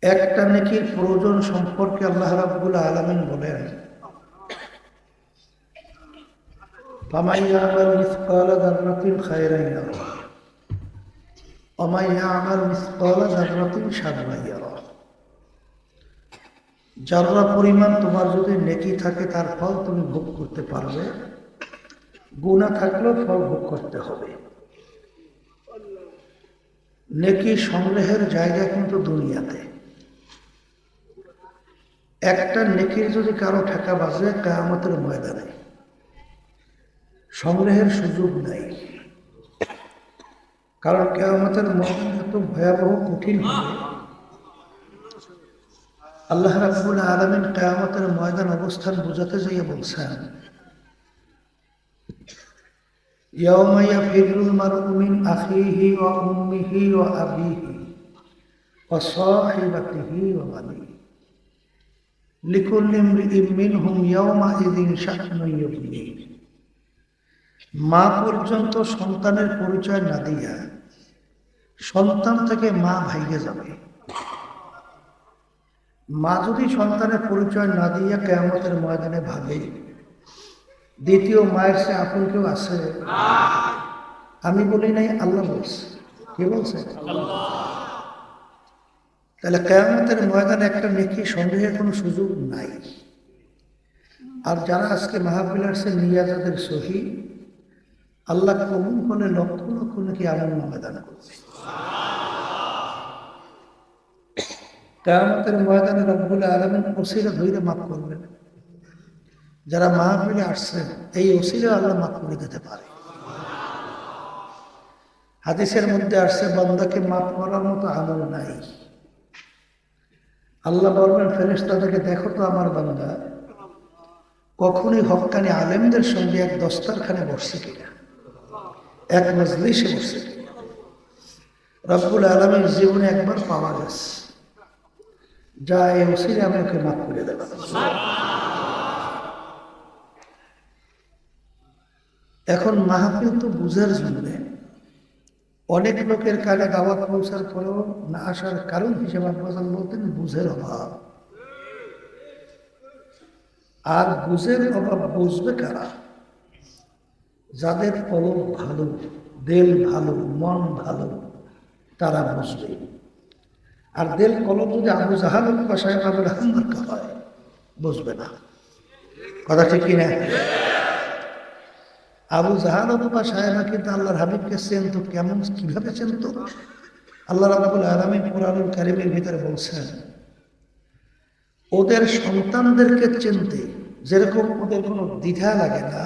একটা নেকির প্রয়োজন সম্পর্কে আল্লাহ রাব্বুল আলামিন বলেন, ফামান ইয়ামাল মিসকালা যাররাতিন খায়রান ইয়ারা ওয়া মান ইয়ামাল মিসকালা যাররাতিন শাররান ইয়ারা। যারা পরিমাণ তোমার যদি নেকি থাকে তার ফল তুমি ভোগ করতে পারবে, গুনাহ থাকলেও ফল ভোগ করতে হবে। নেকি সংগ্রহের জায়গা কিন্তু দুনিয়াতে। একটা নেকির যদি কারো ঠেকা বাজে, কিয়ামতের ময়দানে সংগ্রহের সুযোগ নাই। কারণ কিয়ামতের ময়দান এত ভয়াবহ কঠিন হবে। আল্লাহ রাব্বুল আলামিন কিয়ামতের ময়দান অবস্থান বোঝাতে যাইয়ে বলছেন, ইয়াওমা ইয়াফিরুল মারউ মিন আখিহি ওয়া উম্মিহি ওয়া আবিহি ওয়া সাহিবাতিহি ওয়া বানিহি লিকুল্লি ইমরিইন মিনহুম ইয়াওমাইযিন শা'নুন ইউগনিহি। মা পর্যন্ত সন্তানের পরিচয় না দিয়া সন্তান থেকে মা ভাইগে যাবে। মা যদি সন্তানের পরিচয় না দিয়া কিয়ামতের ময়দানে ভাবে দ্বিতীয় মায়ের সে আপন কেউ আছে? আমি বলি নাই, আল্লাহ বলছে। কে বলছে? তাহলে কিয়ামতের ময়দানে একটা নেকি সংগ্রহের কোনো সুযোগ নাই। আর যারা আজকে মাহফিল আসছে নিয়াজাদের সহি, আল্লাহ কবুল করে লক্ষ লক্ষ নাকি আমল ময়দান করছে। কিয়ামতের ময়দানে রব্বুল আলামিন ওসিলা ধইরে মাফ করবেন। যারা মাহফিলে আসছেন এই ওসিলা আল্লাহ মাফ করে দিতে পারে। হাদিসের মধ্যে আসছে, বান্দাকে মাফ করার মতো আমল নাই। আল্লাহ বলবেন ফেরেশতাদেরকে, দেখো তো আমার বান্দা কখনই হক্কানি আলেমদের সঙ্গে এক দস্তারখানে বসছে কিনা, এক মজলিসে বসছে কিনা। রব্বুল আলামিন জীবনে একবার পাওয়া গেছে, যা এই ওসিলা আমি ওকে মাফ করে দেব। এখন মাহফিল তো বুঝার জন্য অনেক লোকের কানে দাওয়াত পৌঁছার পরেও না আসার কারণ হিসেবে আপনারা বলতেন বুঝের অভাব। আর বুঝের অভাব বুঝবে কারা? যাদের কলব ভালো, দিল ভালো, মন ভালো, তারা বুঝবে। আর দিল কলব যদি আবু জাহাল বাসায় আবুল আহমদ হয়, বুঝবে না। কথা ঠিক কিনা? আবু জাহাল অথবা সাহেবা কিন্তু আল্লাহর হাবিবকে চেনত। কেমন, কিভাবে চেনত? আল্লাহ রাব্বুল আলামিন কুরআনুল কারীমের ভিতরে বলছেন, ওদের সন্তানদেরকে চিনতে যেরকম ওদের কোনো দ্বিধা লাগে না,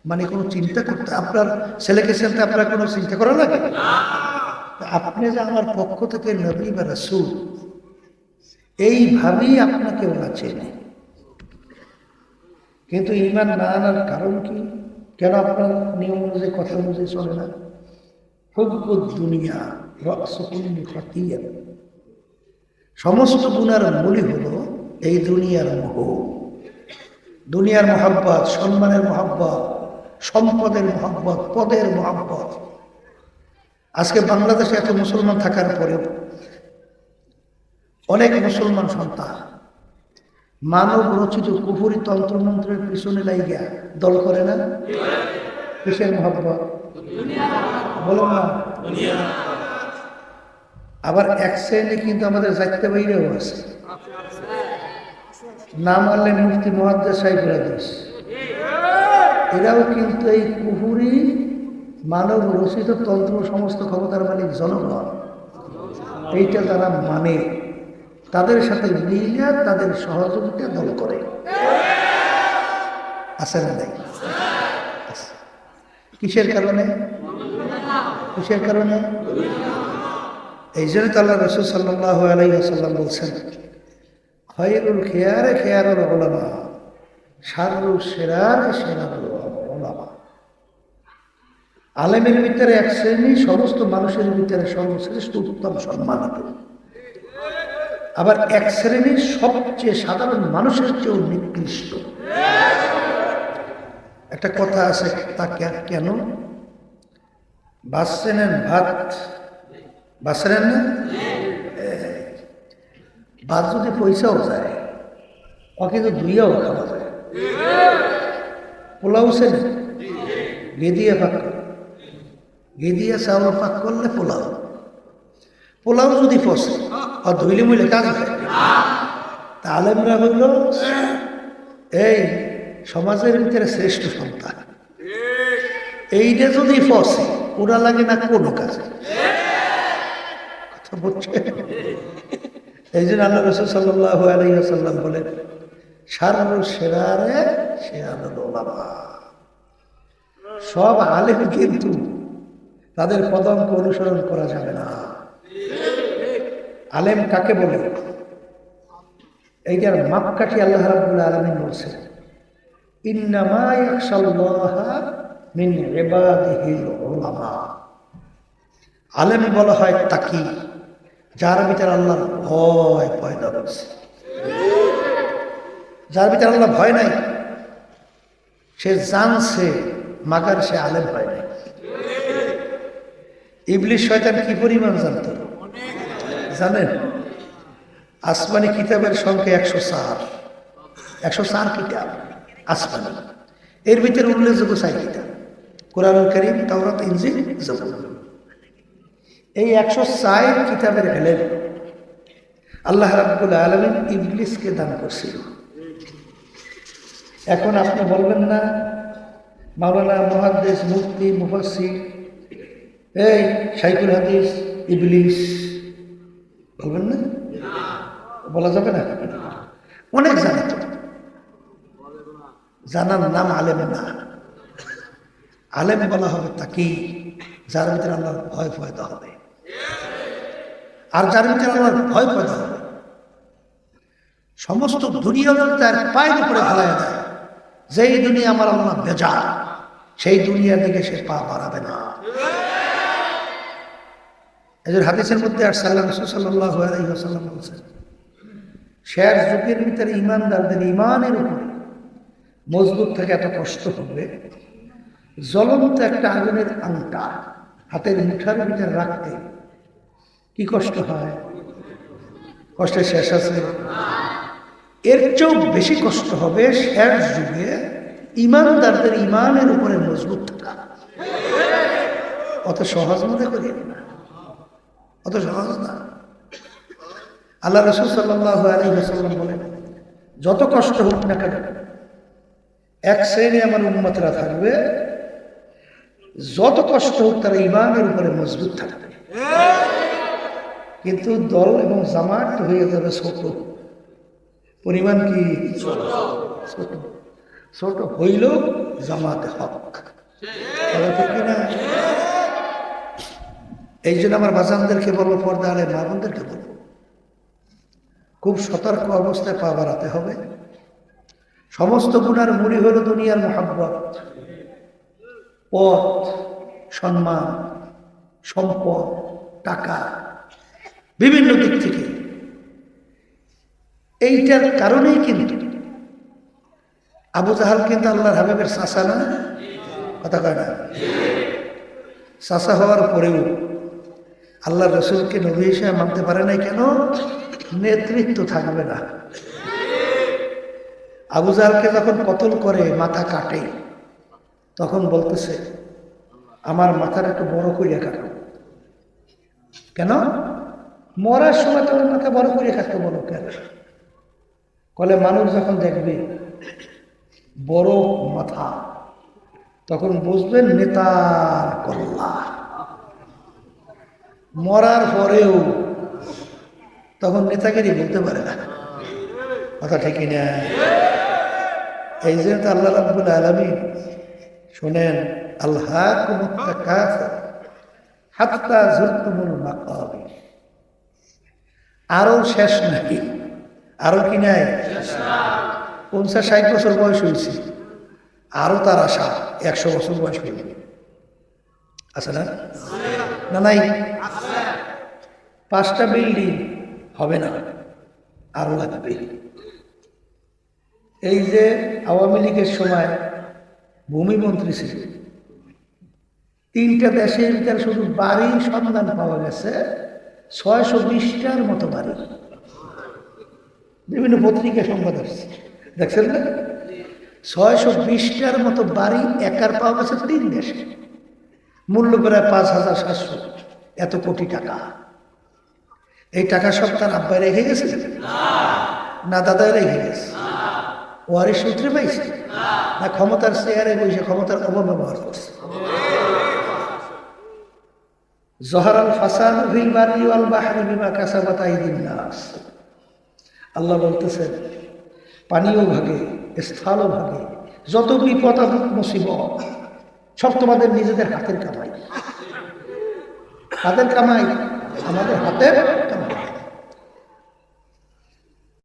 মানে কোনো চিন্তা করতে, আপনার ছেলেকে চিনতে আপনার কোনো চিন্তা করা লাগে? আপনি যে আমার পক্ষ থেকে নবী বা রাসূল, এইভাবেই আপনাকে ওরা চেনে। কিন্তু ঈমান না আনার কারণ কি? কেন আপনার নিয়ম অনুযায়ী, কথা অনুযায়ী চলে না? হুব্বুদ দুনিয়া রাসু কুল্লি খাতিয়া। সমস্ত গুনার মূলই হলো এই দুনিয়ার মোহ। দুনিয়ার মহব্বত, সম্মানের মহব্বত, সম্পদের মহব্বত, পদের মহব্বত। আজকে বাংলাদেশে এত মুসলমান থাকার পরেও অনেক মুসলমান সন্তান মানব রচিত কুফরি তন্ত্রমন্ত্রের পিছনে লাইগা দল করে না। কিসের মহব্বত? বলো না। আবার এক শ্রেণী কিন্তু আমাদের জাতীয় বাইরেও আছে, না মানলে মুফতি মুহাদ্দিস সাহেবরা দিস। এরাও কিন্তু এই কুফরি মানব রচিত তন্ত্র সমস্ত ক্ষমতার মালিক জনগণ, এইটা যারা মানে তাদের সাথে মিলিয়ে তাদের সহযোগিতা দল করে। আছে না নাই? কিসের কারণে? কিসের কারণে? এই জন্য তো আল্লাহ রাসূল সাল্লাল্লাহু আলাইহি ওয়াসাল্লাম বলছেন, খায়রুল খিয়ারে খিয়ারুল উলামা, শাররুল শিরারে শিরারুল উলামা। আলেমের ভিতরে এক শ্রেণী সমস্ত মানুষের ভিতরে সর্বশ্রেষ্ঠ, উত্তম, সম্মানিত। আবার এক শ্রেণীর সবচেয়ে সাধারণ মানুষের চেয়েও নিকৃষ্ট। একটা কথা আছে, তা কেন? বাঁচছেন ভাত, বাঁচছেন না? ভাত যদি পয়সাও যায় ও কিন্তু দুইয়াও খাওয়া যায়। পোলাও সে ঘি দিয়ে পাক করে, ঘি দিয়ে চাউল পাক করলে পোলাও, পোলাও যদি ফসে আর ধুইলে মুইলে কাজ হয়। তা আলেমরা হইল এই সমাজের ভিতরে শ্রেষ্ঠ সন্তান, এইটা যদি ফসে ওরা লাগে না কোনো কাজে। কথা বুঝছে? এই জন্য আল্লাহ রাসূল সাল্লাল্লাহু আলাইহি ওয়াসাল্লাম বলেন শাররু শিরারে শিরারুল উলামা। সব আলেম কিন্তু তাদের পদাঙ্ক অনুসরণ করা যাবে না। আলেম কাকে বলে এইটার মাপকাঠি আল্লাহ রাব্বুল আলামিন বলছেন ইন্নামা ইয়াখশাল্লাহা মিন ইবাদিহিল উলামা। আলেম বলা হয় তাকি যার ভিতরে আল্লাহর ভয় পয়দা হয়েছে। যার ভিতরে আল্লাহ ভয় নাই সে জানছে মাগার সে আলেম হয় নাই। ইবলিস শয়তান কি পরিমাণ জানত জানেন? আসমানি কিতাবের সংখ্যা 104, 104 কিতাব আসমানি। এর ভিতরে উল্লেখযোগ্য 4 কিতাব কোরআনুল কারীম, তাওরাত, ইনজিল, জাবুর। এই 104 কিতাবের ইলম আল্লাহ রাব্বুল আলামিন ইবলিসকে দান করছিল। এখন আপনি বলবেন না মাওলানা, মুহাদ্দিস, মুফতি, মুফাসসির, এই শাইখুল হাদিস ইবলিস বলবেন না? বলা যাবে না? অনেক জানে তো, জানার নাম আলেম না। আলেম বলা হবে তাকে যার ভিতরে আল্লাহর ভয় পয়দা হবে। আর যার ভিতরে আল্লাহর ভয় পয়দা হবে সমস্ত দুনিয়া তার পায়ের উপরে ফেলায় দেয়। যেই দুনিয়া আমার আল্লাহ বেজা সেই দুনিয়ার দিকে সে পা বাড়াবে না। এদের হাদিসের মধ্যে আর সাল্লাল্লাহু আলাইহি ওয়াসাল্লাম বলছেন শেষ যুগের ভিতরে ইমানদারদের ইমানের উপরে মজবুত থেকে এত কষ্ট হবে, জ্বলন্ত একটা আগুনের আংটা হাতের মুঠার ভিতরে রাখতে কি কষ্ট হয়। কষ্টের শেষ আছে? এর চেয়েও বেশি কষ্ট হবে শেষ যুগে ইমানদারদের ইমানের উপরে মজবুত থাকা। অত সহজ মনে করি না, অত সহজ না। আল্লাহ রাসূল সাল্লাল্লাহু আলাইহি ওয়াসাল্লাম বলেন যত কষ্ট হোক না কেন এক শ্রেণী আমার উম্মতরা থাকবে, যত কষ্ট হোক তারা ইমানের উপরে মজবুত থাকবে, কিন্তু দল এবং জামাত হয়ে যাবে ছোট। পরিমাণ কি ছোট? ছোট হইল জামাতে হক। ঠিক না? এই জন্য আমার বাজানদেরকে বলবো, পর্দা আলে মা বোনদেরকে বলবো, খুব সতর্ক অবস্থায় পা বাড়াতে হবে। সমস্ত গুনার মূলই হল দুনিয়ার মহাব্বত, পদ, সম্মান, সম্পদ, টাকা, বিভিন্ন দিক থেকে। এইটার কারণেই কিন্তু আবু জাহাল কিন্তু আল্লাহর হাবিবের চাচা না? কথা কয় না? চাচা হওয়ার পরেও আল্লাহ রসুলকে নবী হিসেবে মানতে পারে নাই কেন? নেতৃত্ব থাকবে না। আবু জাহালকে যখন কতল করে মাথা কাটে তখন বলতেছে আমার মাথার একটু বড় করিয়া কাটো। কেন? মরার সময় তোমার মাথা বড় করিয়া কাটতে বলো কেন? কলে মানুষ যখন দেখবে বড় মাথা তখন বুঝবেন নেতার কল্লা। মরার পরেও তখন নেতাগিরি বলতে পারে না। কথা ঠিকই না? এই জন্য তো আল্লাহ রাব্বুল আলামিন শোনেন আল্লাহকুমুত তাকাসুর হাত্তা যুরতুমুল মাকাবির। আরো শেষ নাই, আরো কি নাই? 50-60 বছর বয়স হয়েছে, আরো তার আশা 100 বছর বয়স হইবে। আছে না? না নাই? 5টা বিল্ডিং হবে না, আরো লাগবে। এই যে আওয়ামী লীগের সময় ভূমিমন্ত্রী ছিল, 3টা দেশের ভিতরে শুধু বাড়ির সন্ধান পাওয়া গেছে 620টার মতো বাড়ি। বিভিন্ন পত্রিকা সংবাদ আসছে, দেখছেন না? 620টার মতো বাড়ি একার পাওয়া গেছে 3 দেশে, মূল্য প্রায় 5,700 এত কোটি টাকা। এই টাকা সব তার আব্বাই রেখে গেছে না দাদাই রেখে গেছে? ওয়ারিশ সূত্রে পাইছে না ক্ষমতার চেয়ারে বসে ক্ষমতার অপব্যবহার করছে? জহরাল ফাসাদ ফিল বাররি ওয়াল বাহরি বিমা কাসাবাত আইদিন নাস। আল্লাহ বলতেছেন পানিও ভাগে, স্থলও ভাগে, যত বিপদ আপদ মুসিবত সব তোমাদের নিজেদের হাতের কামাই। হাতের কামাই, আমাদের হাতের